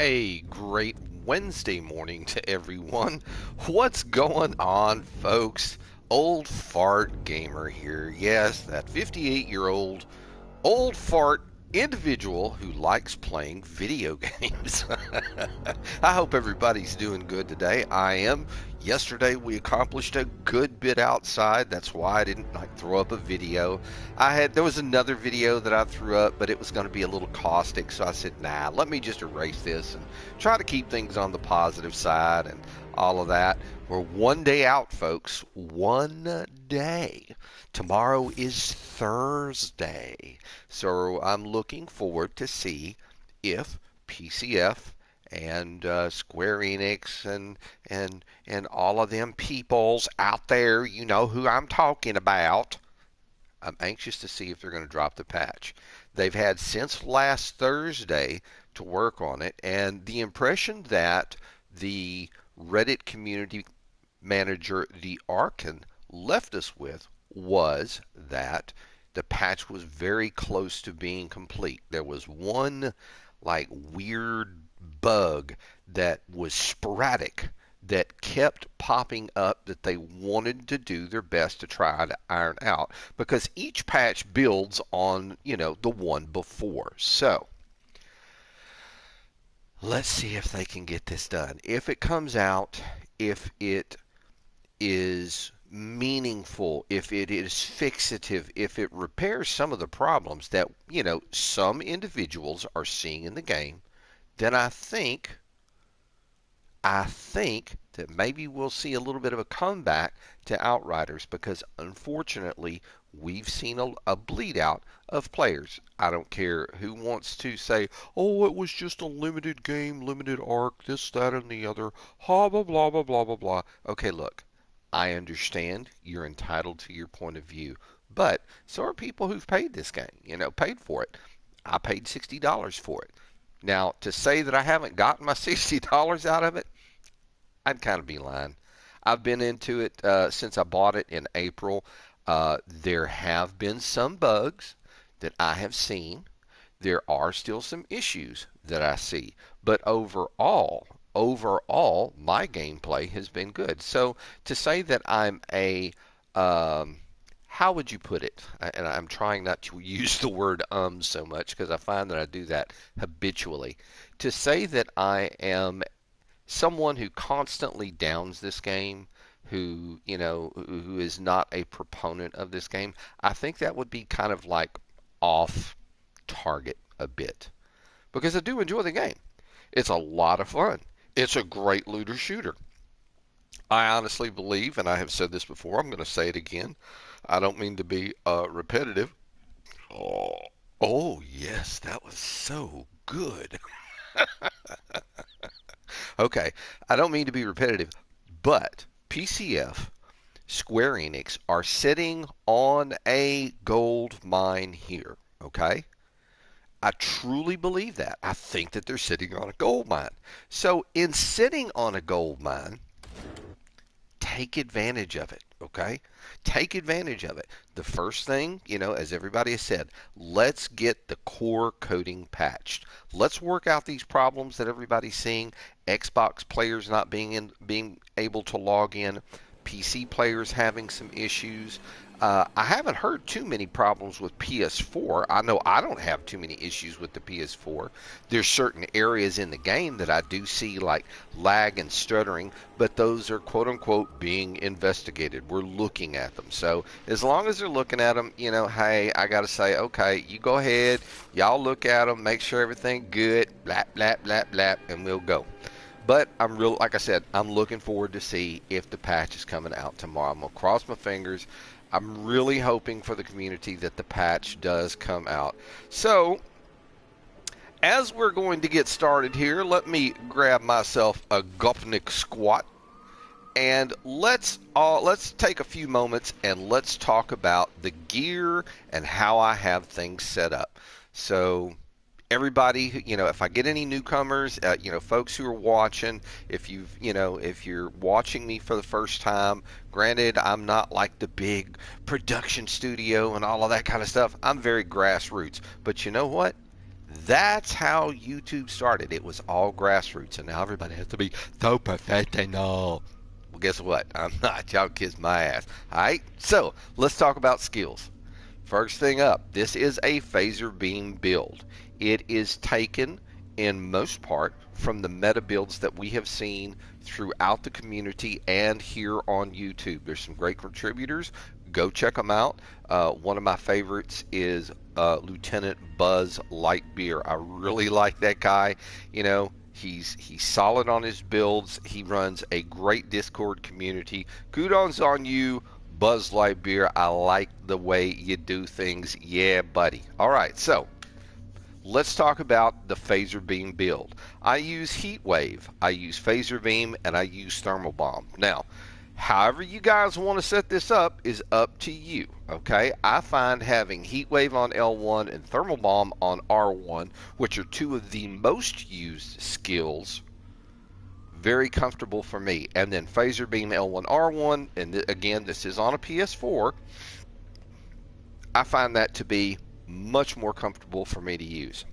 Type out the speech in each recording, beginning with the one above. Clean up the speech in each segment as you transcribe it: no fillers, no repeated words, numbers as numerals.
A great Wednesday morning to everyone. What's going on, folks? Old Fart Gamer here. Yes, that 58-year-old old fart individual who likes playing video games. I hope everybody's doing good today. I am. Yesterday we accomplished a good bit outside. That's why I didn't throw up a video. There was another video that I threw up, but it was going to be a little caustic, so I said, nah, let me just erase this and try to keep things on the positive side and all of that. We're one day out, folks. One day. Tomorrow is Thursday. So I'm looking forward to see if PCF and Square Enix and all of them peoples out there, you know who I'm talking about. I'm anxious to see if they're going to drop the patch. They've had since last Thursday to work on it, and the impression that the Reddit community manager, the Arkin, left us with was that the patch was very close to being complete. There was one weird bug that was sporadic that kept popping up that they wanted to do their best to try to iron out because each patch builds on, the one before. So, let's see if they can get this done. If it comes out, if it is meaningful, if it is fixative, if it repairs some of the problems that, some individuals are seeing in the game, then I think that maybe we'll see a little bit of a comeback to Outriders because unfortunately we've seen a bleed out of players. I don't care who wants to say, oh, it was just a limited game, limited arc, this, that, and the other, blah, blah, blah, blah, blah, blah, blah. Okay, look, I understand you're entitled to your point of view, but so are people who've paid this game, paid for it. I paid $60 for it. Now, to say that I haven't gotten my $60 out of it, I'd kind of be lying. I've been into it since I bought it in April. There have been some bugs that I have seen. There are still some issues that I see. But overall, my gameplay has been good. So to say that I'm how would you put it? And I'm trying not to use the word so much because I find that I do that habitually. To say that I am someone who constantly downs this game, who is not a proponent of this game, I think that would be kind of like off target a bit because I do enjoy the game. It's a lot of fun. It's a great looter shooter. I honestly believe, and I have said this before, I'm going to say it again. I don't mean to be repetitive. Oh, yes, that was so good. Okay, I don't mean to be repetitive, but PCF, Square Enix are sitting on a gold mine here, okay? I truly believe that. I think that they're sitting on a gold mine. So, in sitting on a gold mine, take advantage of it, okay? Take advantage of it. The first thing, as everybody has said, let's get the core coding patched. Let's work out these problems that everybody's seeing. Xbox players not being able to log in, PC players having some issues. I haven't heard too many problems with PS4. I know I don't have too many issues with the PS4. There's certain areas in the game that I do see like lag and stuttering, but those are quote unquote being investigated. We're looking at them. So as long as they're looking at them, hey, I got to say, okay, you go ahead, y'all look at them, make sure everything good, blah, blah, blah, blah, and we'll go. But like I said, I'm looking forward to see if the patch is coming out tomorrow. I'm going to cross my fingers. I'm really hoping for the community that the patch does come out. So, as we're going to get started here, let me grab myself a Gopnik squat. And let's take a few moments and let's talk about the gear and how I have things set up. So, everybody, if I get any newcomers, folks who are watching, if you're watching me for the first time, granted, I'm not like the big production studio and all of that kind of stuff. I'm very grassroots. But you know what? That's how YouTube started. It was all grassroots, and now everybody has to be so professional. Well, guess what? I'm not. Y'all kiss my ass. All right. So let's talk about skills. First thing up, this is a phaser beam build. It is taken in most part from the meta builds that we have seen throughout the community and here on YouTube. There's some great contributors. Go check them out. One of my favorites is Lieutenant Buzz Lightbeer. I really like that guy. You know, he's solid on his builds. He runs a great Discord community. Kudos on you, Buzz Lightbeer. I like the way you do things. Yeah, buddy. All right, so let's talk about the phaser beam build. I use heat wave, I use phaser beam, and I use thermal bomb. Now, however you guys want to set this up is up to you, okay? I find having heat wave on L1 and thermal bomb on R1, which are two of the most used skills, very comfortable for me. And then phaser beam L1 R1, and again, this is on a PS4. I find that to be much more comfortable for me to use.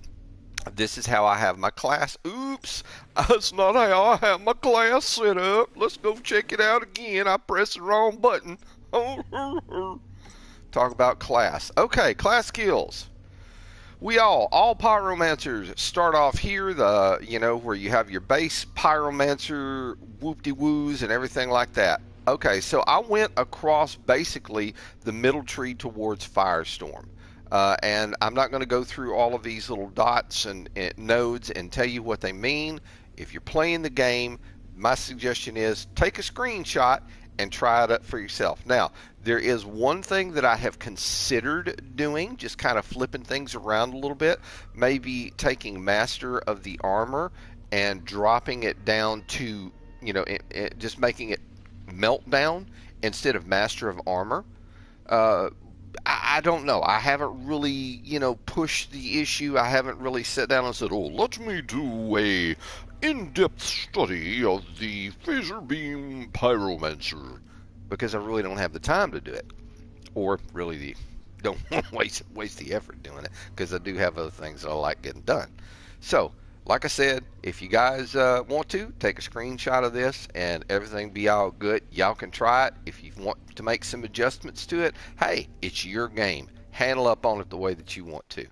This is how I have my class. Oops, that's not how I have my class set up. Let's go check it out again. I pressed the wrong button. Talk about class. Okay, class skills. We all pyromancers start off here, where you have your base pyromancer, whoop-de-woos, and everything like that. Okay, so I went across basically the middle tree towards Firestorm. And I'm not going to go through all of these little dots and nodes and tell you what they mean. If you're playing the game, my suggestion is take a screenshot and try it up for yourself. Now, there is one thing that I have considered doing, just kind of flipping things around a little bit, maybe taking Master of the Armor and dropping it down to, just making it Meltdown instead of Master of Armor. I don't know. I haven't really, pushed the issue. I haven't really sat down and said, let me do a in-depth study of the phaser beam pyromancer, because I really don't have the time to do it, or really don't waste the effort doing it, because I do have other things that I like getting done. So, like I said, if you guys want to, take a screenshot of this and everything be all good. Y'all can try it. If you want to make some adjustments to it, hey, it's your game. Handle up on it the way that you want to.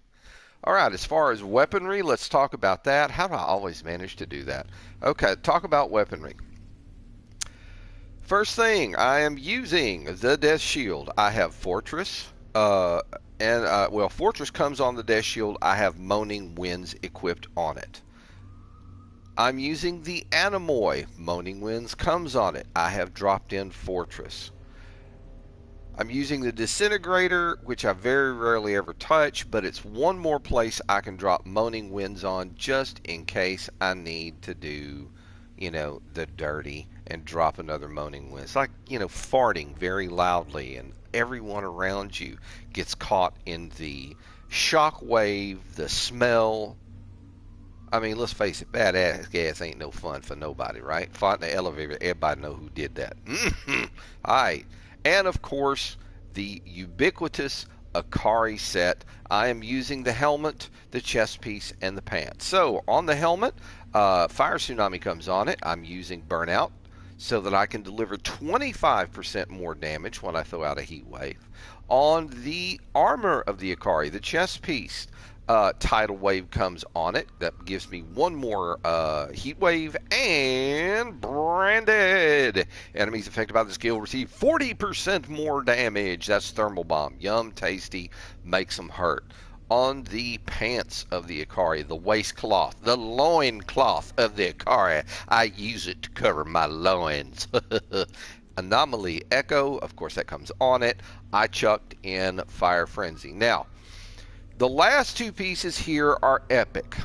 All right, as far as weaponry, let's talk about that. How do I always manage to do that? Okay, talk about weaponry. First thing, I am using the Death Shield. I have Fortress. Fortress comes on the Death Shield. I have Moaning Winds equipped on it. I'm using the Anemoy. Moaning Winds comes on it. I have dropped in Fortress. I'm using the Disintegrator, which I very rarely ever touch, but it's one more place I can drop Moaning Winds on just in case I need to do, the dirty and drop another Moaning Wind. It's like, farting very loudly and everyone around you gets caught in the shock wave, the smell. I mean, let's face it, badass gas ain't no fun for nobody, right? Fought in the elevator, everybody know who did that. All right. And, of course, the ubiquitous Akari set. I am using the helmet, the chest piece, and the pants. So, on the helmet, Fire Tsunami comes on it. I'm using Burnout so that I can deliver 25% more damage when I throw out a heat wave. On the armor of the Akari, the chest piece, Tidal Wave comes on it. That gives me one more heat wave, and branded. Enemies affected by the skill receive 40% more damage. That's Thermal Bomb. Yum, tasty, makes them hurt. On the pants of the Akari, the waistcloth, the loin cloth of the Akari, I use it to cover my loins. Anomaly Echo, of course, that comes on it. I chucked in Fire Frenzy. Now, the last two pieces here are epic.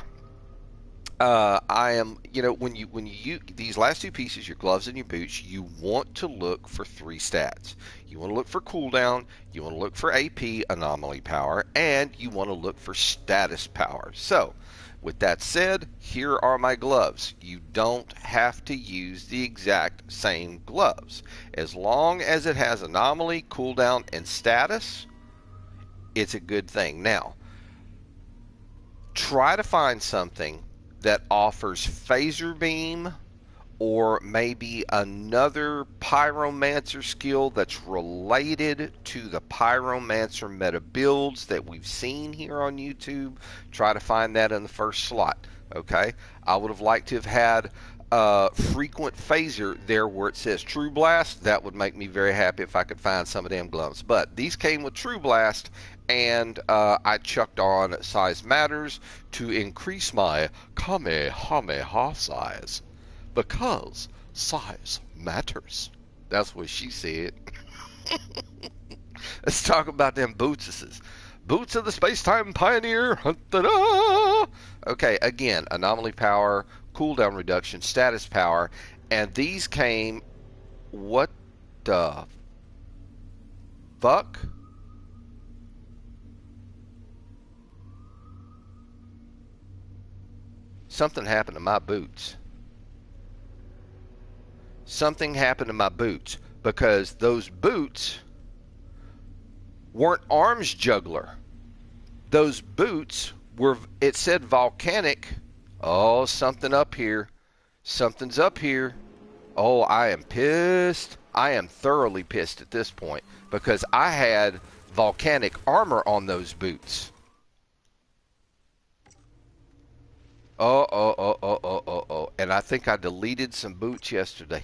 I am, when you use these last two pieces, your gloves and your boots, you want to look for three stats. You want to look for cooldown, you want to look for AP, anomaly power, and you want to look for status power. So, with that said, here are my gloves. You don't have to use the exact same gloves. As long as it has anomaly, cooldown, and status, it's a good thing. Now, Try to find something that offers phaser beam or maybe another pyromancer skill that's related to the pyromancer meta builds that we've seen here on YouTube. Try to find that in the first slot. Okay, I would have liked to have had frequent phaser there where it says True Blast. That would make me very happy if I could find some of them gloves. But these came with True Blast, and I chucked on Size Matters to increase my Kamehameha size. Because size matters. That's what she said. Let's talk about them bootses. Boots of the Space-Time Pioneer. Da-da! Okay, again, anomaly power, cooldown reduction, status power, and these came. What the fuck? Something happened to my boots. Something happened to my boots because those boots weren't arms juggler. Those boots were, it said volcanic. Oh, something up here. Something's up here. Oh, I am pissed. I am thoroughly pissed at this point because I had volcanic armor on those boots. Oh. And I think I deleted some boots yesterday.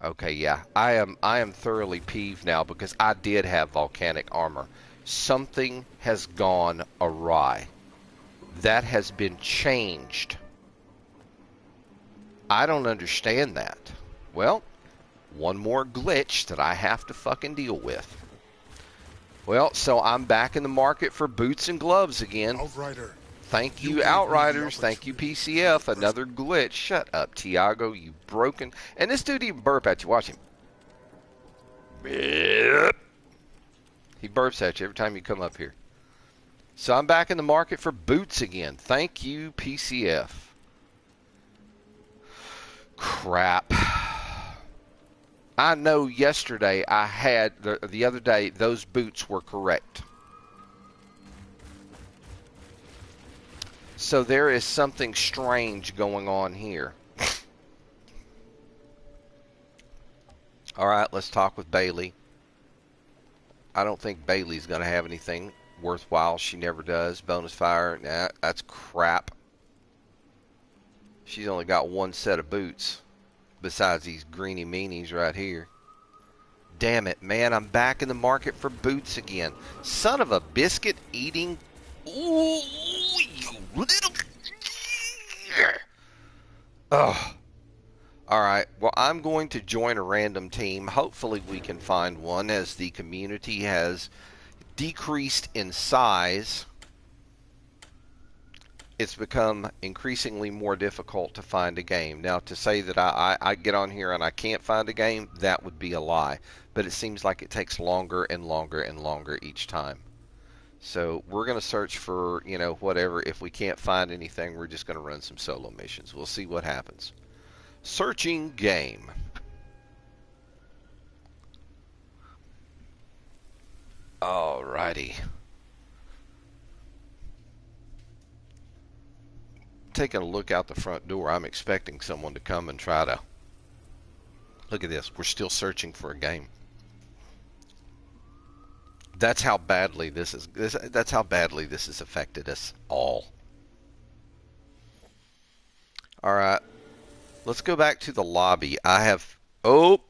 Okay, yeah. I am thoroughly peeved now because I did have volcanic armor. Something has gone awry. That has been changed. I don't understand that. Well, one more glitch that I have to fucking deal with. Well, so I'm back in the market for boots and gloves again. Outrider. Thank you, Outriders. Thank you, PCF. Another glitch. Shut up, Tiago, you broken. And this dude even burp at you. Watch him. He burps at you every time you come up here. So I'm back in the market for boots again. Thank you, PCF. Crap. I know yesterday I had, the other day, those boots were correct. So there is something strange going on here. All right, let's talk with Bailey. I don't think Bailey's going to have anything worthwhile. She never does. Bonus fire, nah, that's crap. She's only got one set of boots besides these greeny meanies right here. Damn it, man, I'm back in the market for boots again. Son of a biscuit eating. Ooh, you little. Ugh. Alright, well, I'm going to join a random team. Hopefully we can find one as the community has decreased in size. It's become increasingly more difficult to find a game. Now, to say that I get on here and I can't find a game, that would be a lie. But it seems like it takes longer and longer and longer each time. So we're going to search for, you know, whatever. If we can't find anything, we're just going to run some solo missions. We'll see what happens. Searching game. Alrighty. Taking a look out the front door, I'm expecting someone to come and try to... Look at this. We're still searching for a game. That's how badly this is. That's how badly this has affected us all. All right, let's go back to the lobby. I have. Oh,